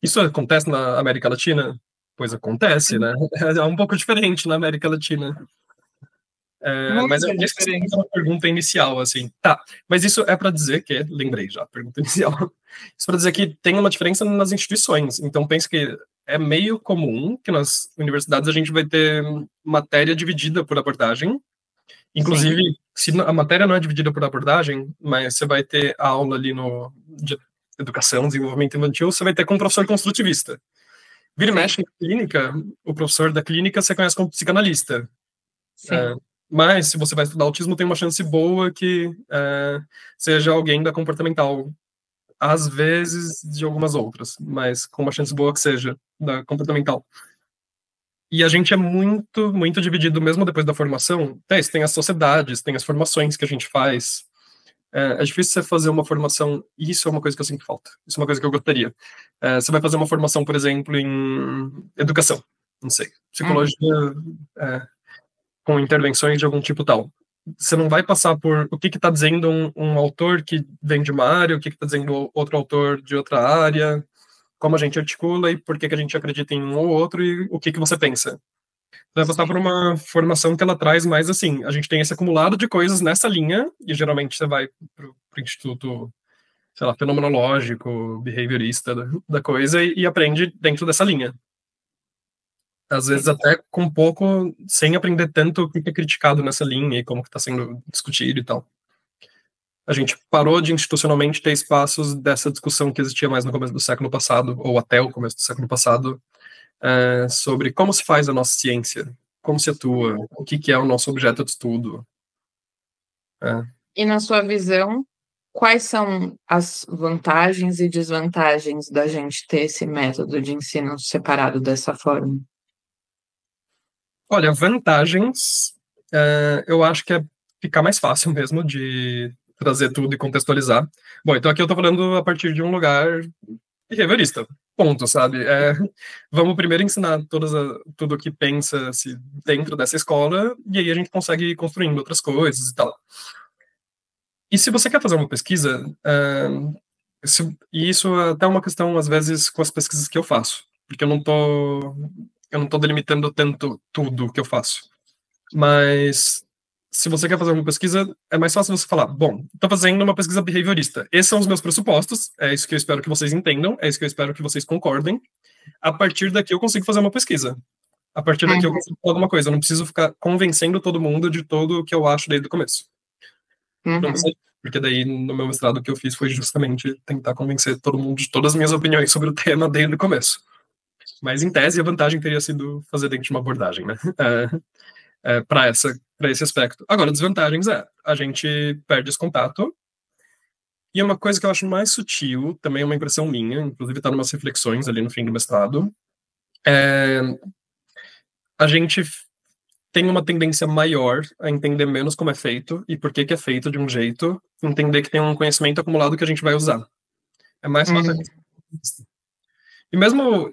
isso acontece na América Latina? Pois acontece, né? É um pouco diferente na América Latina. Mas Muito eu diferente. uma pergunta inicial, assim. Tá, mas isso é para dizer que, lembrei já, a pergunta inicial. Isso para dizer que tem uma diferença nas instituições. Então, penso que é meio comum que nas universidades a gente vai ter matéria dividida por abordagem. Inclusive, se a matéria não é dividida por abordagem, mas você vai ter aula ali no de educação, desenvolvimento infantil, você vai ter com um professor construtivista. Vira e mexe na clínica, o professor da clínica você conhece como psicanalista. Mas, se você vai estudar autismo, tem uma chance boa que seja alguém da comportamental. Às vezes, de algumas outras, mas com uma chance boa que seja da comportamental. E a gente é muito, muito dividido, mesmo depois da formação. Tem as sociedades, tem as formações que a gente faz. É difícil você fazer uma formação, e isso é uma coisa que eu sinto falta. Isso é uma coisa que eu gostaria. Você vai fazer uma formação, por exemplo, em educação, não sei, psicologia, com intervenções de algum tipo tal. Você não vai passar por o que está dizendo um autor que vem de uma área, o que está dizendo outro autor de outra área, como a gente articula e por que a gente acredita em um ou outro e o que você pensa. Você vai passar por uma formação que ela traz mais assim, a gente tem esse acumulado de coisas nessa linha, e geralmente você vai para o instituto, sei lá, fenomenológico, behaviorista da coisa e aprende dentro dessa linha. Às vezes até com pouco, sem aprender tanto o que é criticado nessa linha e como que está sendo discutido e tal. A gente parou de institucionalmente ter espaços dessa discussão que existia mais no começo do século passado, ou até o começo do século passado, sobre como se faz a nossa ciência, como se atua, o que é o nosso objeto de estudo. E na sua visão, quais são as vantagens e desvantagens da gente ter esse método de ensino separado dessa forma? Olha, vantagens, eu acho que é ficar mais fácil mesmo de trazer tudo e contextualizar. Bom, então aqui eu tô falando a partir de um lugar behaviorista, ponto, sabe? Vamos primeiro ensinar tudo o que pensa-se dentro dessa escola, e aí a gente consegue ir construindo outras coisas e tal. E se você quer fazer uma pesquisa, e isso é até uma questão, às vezes, com as pesquisas que eu faço, porque eu não tô delimitando tanto tudo que eu faço. Mas se você quer fazer uma pesquisa, é mais fácil você falar, bom, estou fazendo uma pesquisa behaviorista. Esses são os meus pressupostos, é isso que eu espero que vocês entendam, é isso que eu espero que vocês concordem. A partir daqui eu consigo fazer uma pesquisa. A partir daqui eu consigo falar alguma coisa. Eu não preciso ficar convencendo todo mundo de tudo o que eu acho desde o começo. Não sei, porque daí no meu mestrado o que eu fiz foi justamente tentar convencer todo mundo de todas as minhas opiniões sobre o tema desde o começo. Mas em tese a vantagem teria sido fazer dentro de uma abordagem, né? Para esse aspecto. Agora, desvantagens a gente perde esse contato. E uma coisa que eu acho mais sutil, também é uma impressão minha, inclusive está em umas reflexões ali no fim do mestrado, a gente tem uma tendência maior a entender menos como é feito e por que é feito de um jeito, entender que tem um conhecimento acumulado que a gente vai usar. É mais fácil. E mesmo,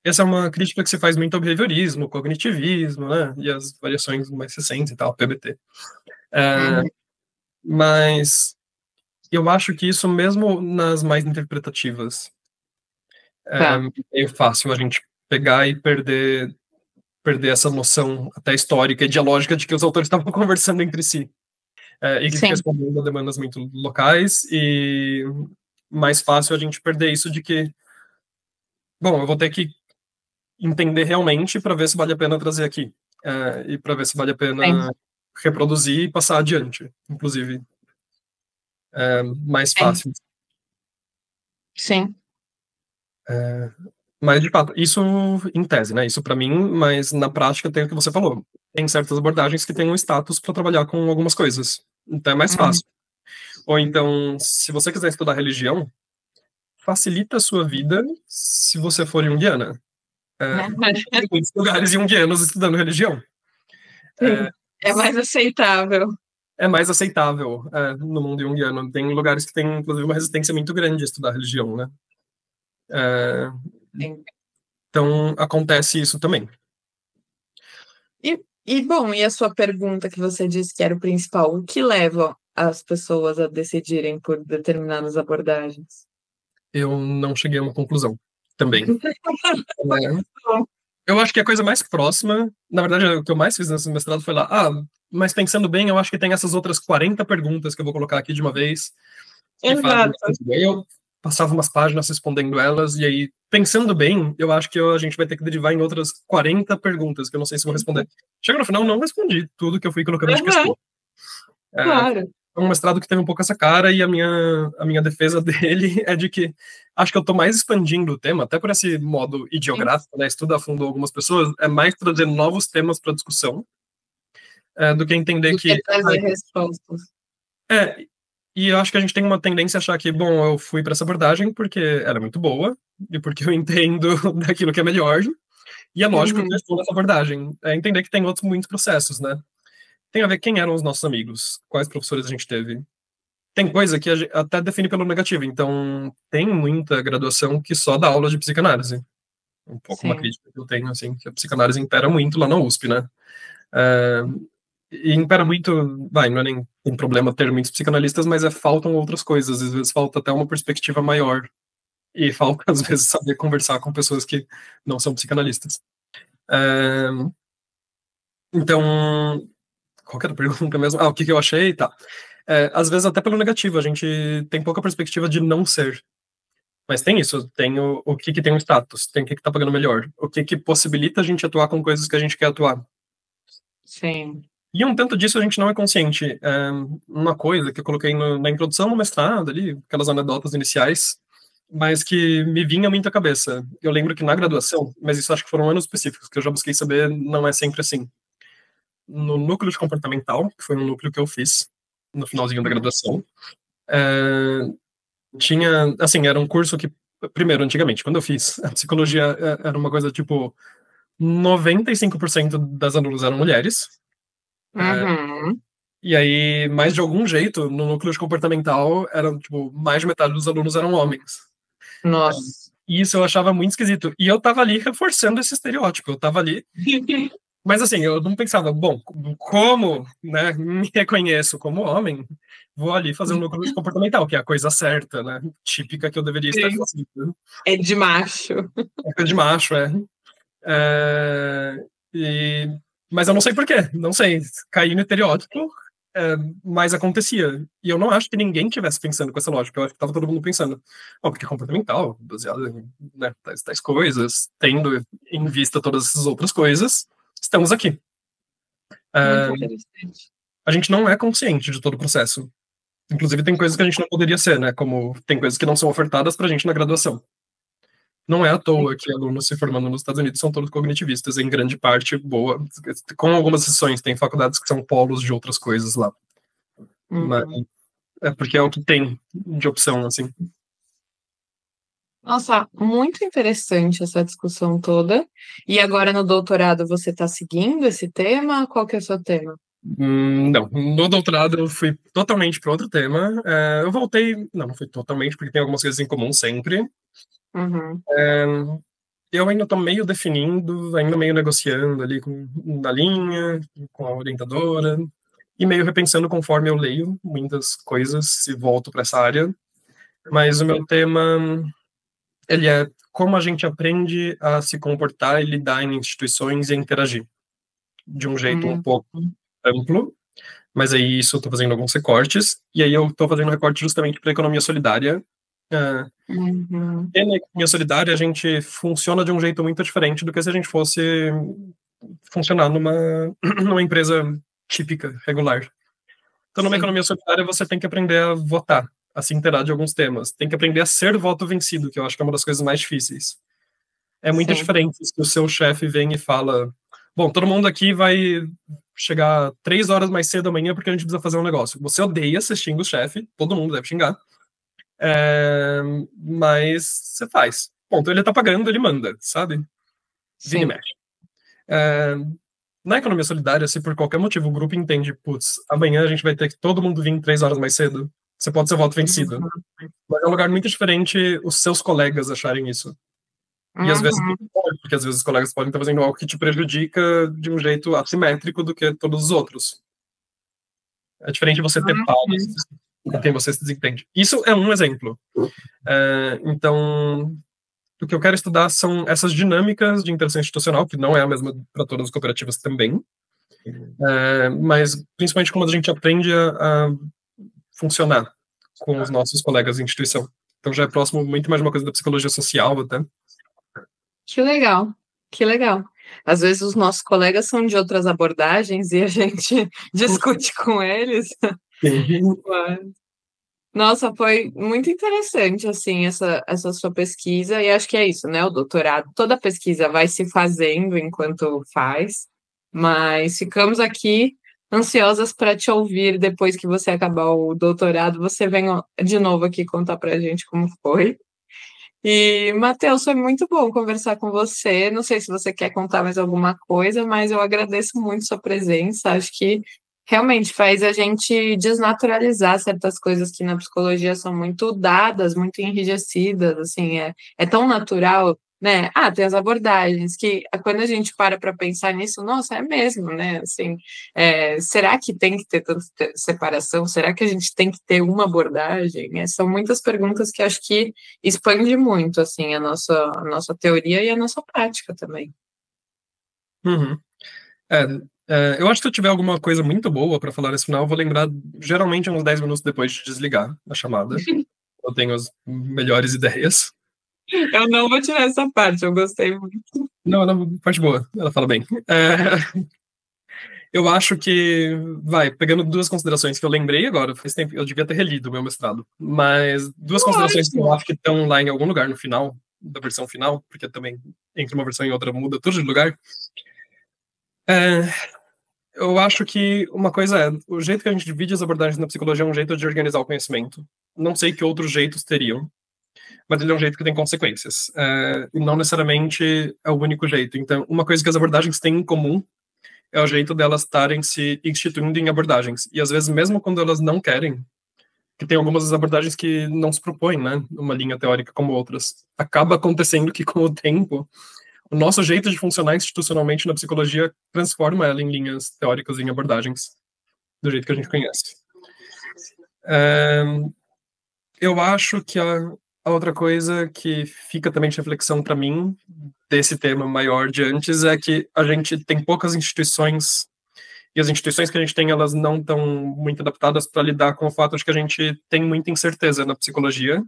essa é uma crítica que se faz muito ao behaviorismo, cognitivismo, né, e as variações mais recentes e tal, PBT. Mas eu acho que isso mesmo nas mais interpretativas é meio fácil a gente pegar e perder essa noção até histórica e dialógica de que os autores estavam conversando entre si. E que respondendo a demandas muito locais, e mais fácil a gente perder isso de que, bom, eu vou ter que entender realmente para ver se vale a pena trazer aqui. E para ver se vale a pena reproduzir e passar adiante, inclusive. Mais fácil. Sim. Mas, de fato, isso em tese, né? Isso para mim, mas na prática tem o que você falou. Tem certas abordagens que têm um status para trabalhar com algumas coisas. Então é mais fácil. Ou então, se você quiser estudar religião, facilita a sua vida se você for junguiana. Tem muitos lugares junguianos estudando religião. Sim, é mais aceitável. É mais aceitável no mundo junguiano. Tem lugares que tem, inclusive, uma resistência muito grande a estudar religião, né? Sim. Então, acontece isso também. Bom, e a sua pergunta que você disse que era o principal, o que leva as pessoas a decidirem por determinadas abordagens? Eu não cheguei a uma conclusão também. Eu acho que a coisa mais próxima, na verdade, o que eu mais fiz nesse mestrado foi lá, mas pensando bem, eu acho que tem essas outras 40 perguntas que eu vou colocar aqui de uma vez, que fazem Exato. sentido. Aí eu passava umas páginas respondendo elas, e aí, pensando bem, eu acho que a gente vai ter que derivar em outras 40 perguntas, que eu não sei se vou responder. Chega no final, não respondi tudo que eu fui colocando de questão. Claro. É um mestrado que teve um pouco essa cara, e a minha defesa dele é de que acho que eu tô mais expandindo o tema, até por esse modo ideográfico, né, estuda a fundo algumas pessoas, é mais trazer novos temas para discussão, do que entender Do que... que trazer respostas. É, e eu acho que a gente tem uma tendência a achar que, bom, eu fui para essa abordagem porque ela é muito boa, e porque eu entendo daquilo que é melhor, e é lógico que eu estou nessa abordagem. É entender que tem outros muitos processos, né? Tem a ver quem eram os nossos amigos, quais professores a gente teve. Tem coisa que até define pelo negativo, então tem muita graduação que só dá aula de psicanálise. Um pouco uma Sim. crítica que eu tenho, assim, que a psicanálise impera muito lá na USP, né? É, e impera muito, não é nem um problema ter muitos psicanalistas, mas faltam outras coisas, às vezes falta até uma perspectiva maior, e falta, às vezes, saber conversar com pessoas que não são psicanalistas. É, então, qual que era a pergunta mesmo? O que eu achei? Tá. Às vezes até pelo negativo, a gente tem pouca perspectiva de não ser. Mas tem isso, tem o que tem um status, tem o que tá pagando melhor, o que possibilita a gente atuar com coisas que a gente quer atuar. Sim. E um tanto disso a gente não é consciente. Uma coisa que eu coloquei na introdução do mestrado ali, aquelas anedotas iniciais, mas que me vinha muito à cabeça. Eu lembro que na graduação, mas isso acho que foram anos específicos, que eu já busquei saber, não é sempre assim. No núcleo de comportamental, que foi um núcleo que eu fiz no finalzinho da graduação, tinha, assim, era um curso que, primeiro, antigamente, quando eu fiz, a psicologia era uma coisa tipo 95% das alunas eram mulheres, Uhum. e aí, mais de algum jeito, no núcleo de comportamental, eram, tipo, mais de metade dos alunos eram homens. Nossa. E isso eu achava muito esquisito. E eu tava ali reforçando esse estereótipo. Eu tava ali. Mas assim, eu não pensava, bom, como, né, me reconheço como homem, vou ali fazer um núcleo de comportamental, que é a coisa certa, né? Típica que eu deveria estar Sim. fazendo. É de macho. É coisa de macho, é. É, mas eu não sei por quê, não sei. Caí no estereótipo, mas acontecia. E eu não acho que ninguém tivesse pensando com essa lógica. Eu acho que tava todo mundo pensando, porque é comportamental, baseado em, né, tais coisas, tendo em vista todas essas outras coisas, estamos aqui. Muito interessante. A gente não é consciente de todo o processo. Inclusive, tem coisas que a gente não poderia ser, né? Como tem coisas que não são ofertadas pra gente na graduação. Não é à toa que alunos se formando nos Estados Unidos são todos cognitivistas, em grande parte boa, com algumas exceções, tem faculdades que são polos de outras coisas lá. Mas é porque é o que tem de opção, assim. Nossa, muito interessante essa discussão toda. E agora no doutorado você está seguindo esse tema? Qual que é o seu tema? Não, no doutorado eu fui totalmente para outro tema. Eu voltei, não fui totalmente, porque tem algumas coisas em comum sempre. Uhum. Eu ainda estou meio definindo, ainda meio negociando ali na linha, com a orientadora, e meio repensando conforme eu leio muitas coisas, se volto para essa área. Mas o meu tema, ele é como a gente aprende a se comportar e lidar em instituições e interagir de um jeito um Uhum. pouco amplo, mas aí isso eu estou fazendo alguns recortes, e aí eu estou fazendo recorte justamente para a economia solidária. Uhum. E na economia solidária a gente funciona de um jeito muito diferente do que se a gente fosse funcionar numa empresa típica, regular. Então, numa Sim, economia solidária, você tem que aprender a votar, a se inteirar de alguns temas. Tem que aprender a ser voto vencido, que eu acho que é uma das coisas mais difíceis. É muito sim. diferente se o seu chefe vem e fala: bom, todo mundo aqui vai chegar 3 horas mais cedo amanhã porque a gente precisa fazer um negócio. Você odeia, você xinga o chefe, todo mundo deve xingar. Mas você faz. Ponto, ele tá pagando, ele manda, sabe? Vira e Sim. mexe. É, Na economia solidária, se por qualquer motivo o grupo entende, putz, amanhã a gente vai ter que todo mundo vir 3 horas mais cedo, você pode ser voto vencido. Mas é um lugar muito diferente os seus colegas acharem isso. E às vezes Uhum. pode, porque às vezes os colegas podem estar fazendo algo que te prejudica de um jeito assimétrico do que todos os outros. É diferente você ter pares Uhum. com quem você se desentende. Isso é um exemplo. Então, o que eu quero estudar são essas dinâmicas de interação institucional, que não é a mesma para todas as cooperativas também, mas principalmente como a gente aprende a funcionar com os nossos colegas em instituição. Então já é próximo muito mais de uma coisa da psicologia social até. Que legal, que legal. Às vezes os nossos colegas são de outras abordagens e a gente discute com eles. Mas, nossa, foi muito interessante, assim, essa sua pesquisa, e acho que é isso, né? O doutorado, toda pesquisa vai se fazendo enquanto faz, mas ficamos aqui ansiosas para te ouvir depois que você acabar o doutorado. Você vem de novo aqui contar para a gente como foi. E, Matheus, foi muito bom conversar com você. Não sei se você quer contar mais alguma coisa, mas eu agradeço muito sua presença. Acho que realmente faz a gente desnaturalizar certas coisas que na psicologia são muito dadas, muito enrijecidas, assim, é tão natural, né? Ah, tem as abordagens que quando a gente para pensar nisso, nossa, é mesmo, né? Assim, será que tem que ter tanta separação? Será que a gente tem que ter uma abordagem? São muitas perguntas que acho que expande muito, assim, a nossa teoria e a nossa prática também. Uhum. É, eu acho que se eu tiver alguma coisa muito boa para falar nesse final, eu vou lembrar geralmente uns 10 minutos depois de desligar a chamada. Eu tenho as melhores ideias. Eu não vou tirar essa parte, eu gostei muito. Não, não, parte boa, ela fala bem. Eu acho que, pegando duas considerações que eu lembrei agora, faz tempo, eu devia ter relido o meu mestrado, mas duas considerações que eu Ótimo. acho que estão lá em algum lugar no final, da versão final, porque também entre uma versão e outra muda tudo de lugar. É, eu acho que uma coisa é, o jeito que a gente divide as abordagens na psicologia é um jeito de organizar o conhecimento. Não sei que outros jeitos teriam, mas ele é um jeito que tem consequências. E não necessariamente é o único jeito. Então, uma coisa que as abordagens têm em comum é o jeito delas estarem se instituindo em abordagens. E às vezes, mesmo quando elas não querem, que tem algumas abordagens que não se propõem, né, uma linha teórica como outras, acaba acontecendo que com o tempo o nosso jeito de funcionar institucionalmente na psicologia transforma ela em linhas teóricas, em abordagens, do jeito que a gente conhece. É, eu acho que a outra coisa que fica também de reflexão para mim desse tema maior de antes é que a gente tem poucas instituições e as instituições que a gente tem elas não estão muito adaptadas para lidar com o fato de que a gente tem muita incerteza na psicologia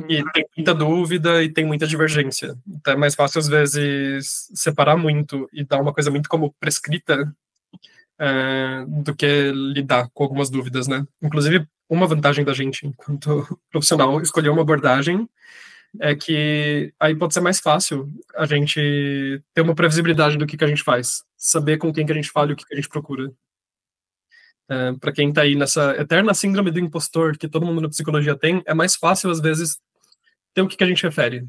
e tem muita dúvida e tem muita divergência. Então é mais fácil às vezes separar muito e dar uma coisa muito como prescrita do que lidar com algumas dúvidas, né? Inclusive, uma vantagem da gente, enquanto profissional, escolher uma abordagem é que aí pode ser mais fácil a gente ter uma previsibilidade do que a gente faz, saber com quem que a gente fala e o que a gente procura. Para quem está aí nessa eterna síndrome do impostor que todo mundo na psicologia tem, é mais fácil, às vezes, ter o que a gente refere,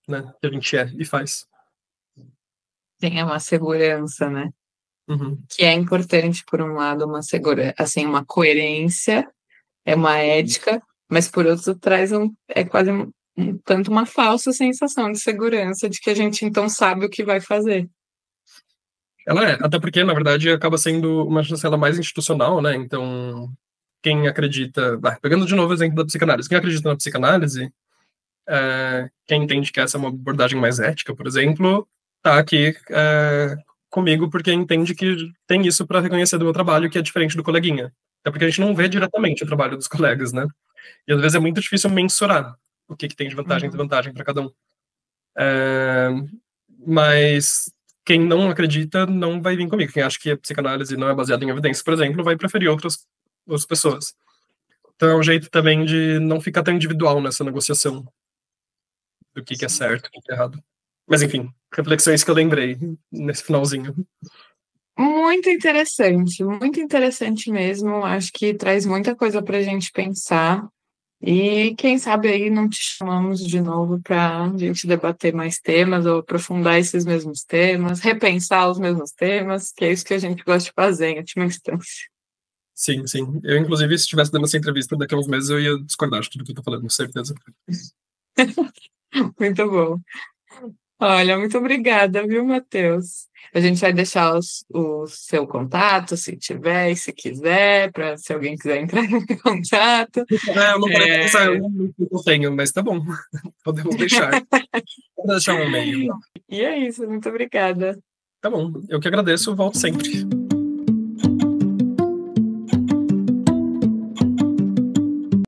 né? Que a gente é e faz. Tem uma segurança, né? Uhum. Que é importante, por um lado, uma segurança, assim, uma coerência, é uma ética, mas por outro traz é quase tanto uma falsa sensação de segurança de que a gente então sabe o que vai fazer. Ela é, até porque, na verdade, acaba sendo uma chancela mais institucional, né? Então, quem acredita. Pegando de novo o exemplo da psicanálise, quem acredita na psicanálise, quem entende que essa é uma abordagem mais ética, por exemplo, tá aqui comigo porque entende que tem isso para reconhecer do meu trabalho que é diferente do coleguinha. Até porque a gente não vê diretamente o trabalho dos colegas, né? E às vezes é muito difícil mensurar o que tem de vantagem e desvantagem para cada um. Mas quem não acredita não vai vir comigo. Quem acha que a psicanálise não é baseada em evidências, por exemplo, vai preferir outras pessoas. Então é um jeito também de não ficar tão individual nessa negociação do que é certo, o que é errado. Mas enfim, reflexões que eu lembrei nesse finalzinho. Muito interessante mesmo. Acho que traz muita coisa para a gente pensar. E quem sabe aí não te chamamos de novo para a gente debater mais temas ou aprofundar esses mesmos temas, repensar os mesmos temas, que é isso que a gente gosta de fazer em última instância. Sim, sim. Eu, inclusive, se estivesse dando essa entrevista daqui a uns meses, eu ia discordar de tudo que eu tô falando, com certeza. Muito bom. Olha, muito obrigada, viu, Matheus? A gente vai deixar o seu contato, se tiver e se quiser, para se alguém quiser entrar em contato. Eu não parei pra pensar, eu não tenho, mas tá bom. Podemos deixar. Vou deixar um e-mail. E é isso, muito obrigada. Tá bom, eu que agradeço, volto sempre.